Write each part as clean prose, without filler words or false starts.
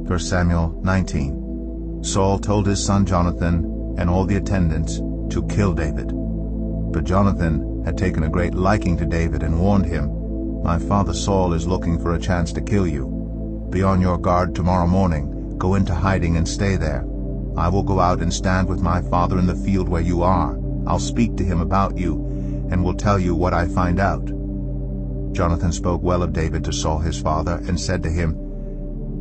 1 Samuel 19. Saul told his son Jonathan and all the attendants to kill David. But Jonathan had taken a great liking to David and warned him, "My father Saul is looking for a chance to kill you. Be on your guard tomorrow morning. Go into hiding and stay there. I will go out and stand with my father in the field where you are. I'll speak to him about you and will tell you what I find out." Jonathan spoke well of David to Saul his father and said to him,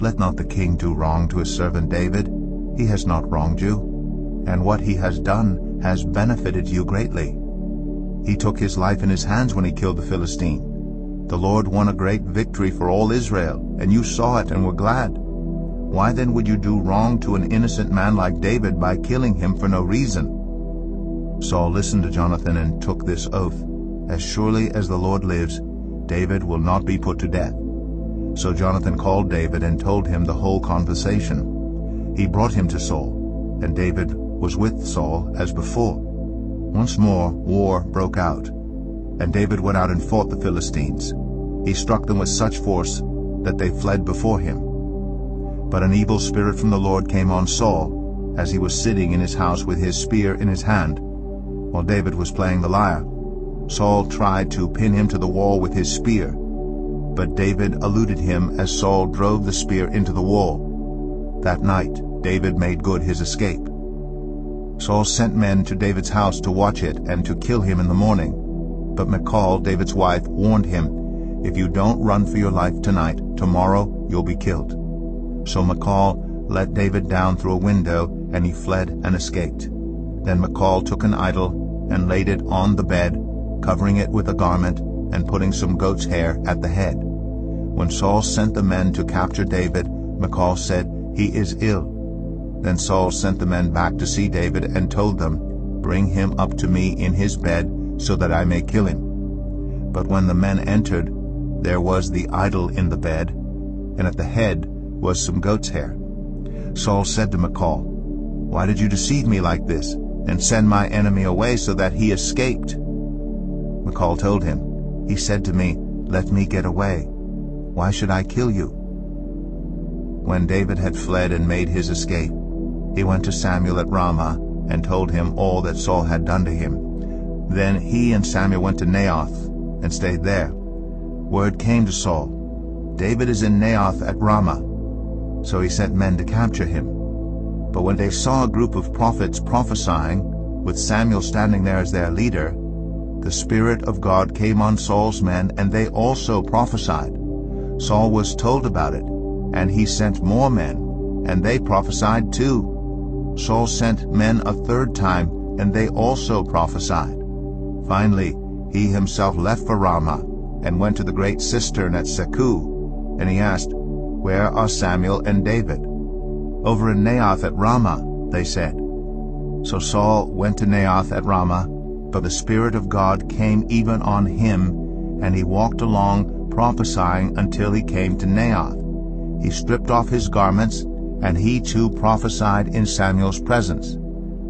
"Let not the king do wrong to his servant David. He has not wronged you, and what he has done has benefited you greatly. He took his life in his hands when he killed the Philistine. The Lord won a great victory for all Israel, and you saw it and were glad. Why then would you do wrong to an innocent man like David by killing him for no reason?" Saul listened to Jonathan and took this oath, "As surely as the Lord lives, David will not be put to death." So Jonathan called David and told him the whole conversation. He brought him to Saul, and David was with Saul as before. Once more war broke out, and David went out and fought the Philistines. He struck them with such force that they fled before him. But an evil spirit from the Lord came on Saul as he was sitting in his house with his spear in his hand, while David was playing the lyre. Saul tried to pin him to the wall with his spear, but David eluded him as Saul drove the spear into the wall. That night David made good his escape. Saul sent men to David's house to watch it and to kill him in the morning. But Michal, David's wife, warned him, "If you don't run for your life tonight, tomorrow you'll be killed." So Michal let David down through a window, and he fled and escaped. Then Michal took an idol and laid it on the bed, covering it with a garment and putting some goat's hair at the head. When Saul sent the men to capture David, Michal said, "He is ill." Then Saul sent the men back to see David and told them, "Bring him up to me in his bed so that I may kill him." But when the men entered, there was the idol in the bed, and at the head was some goat's hair. Saul said to Michal, "Why did you deceive me like this and send my enemy away so that he escaped?" Michal told him, "He said to me, 'Let me get away. Why should I kill you?'" When David had fled and made his escape, he went to Samuel at Ramah and told him all that Saul had done to him. Then he and Samuel went to Naioth and stayed there. Word came to Saul, "David is in Naioth at Ramah." So he sent men to capture him. But when they saw a group of prophets prophesying, with Samuel standing there as their leader, the Spirit of God came on Saul's men, and they also prophesied. Saul was told about it, and he sent more men, and they prophesied too. Saul sent men a third time, and they also prophesied. Finally, he himself left for Ramah and went to the great cistern at Seku, and he asked, "Where are Samuel and David?" "Over in Naioth at Ramah," they said. So Saul went to Naioth at Ramah, but the Spirit of God came even on him, and he walked along prophesying until he came to Naioth. He stripped off his garments, and he too prophesied in Samuel's presence.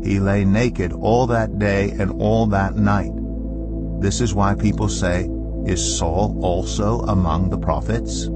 He lay naked all that day and all that night. This is why people say, "Is Saul also among the prophets?"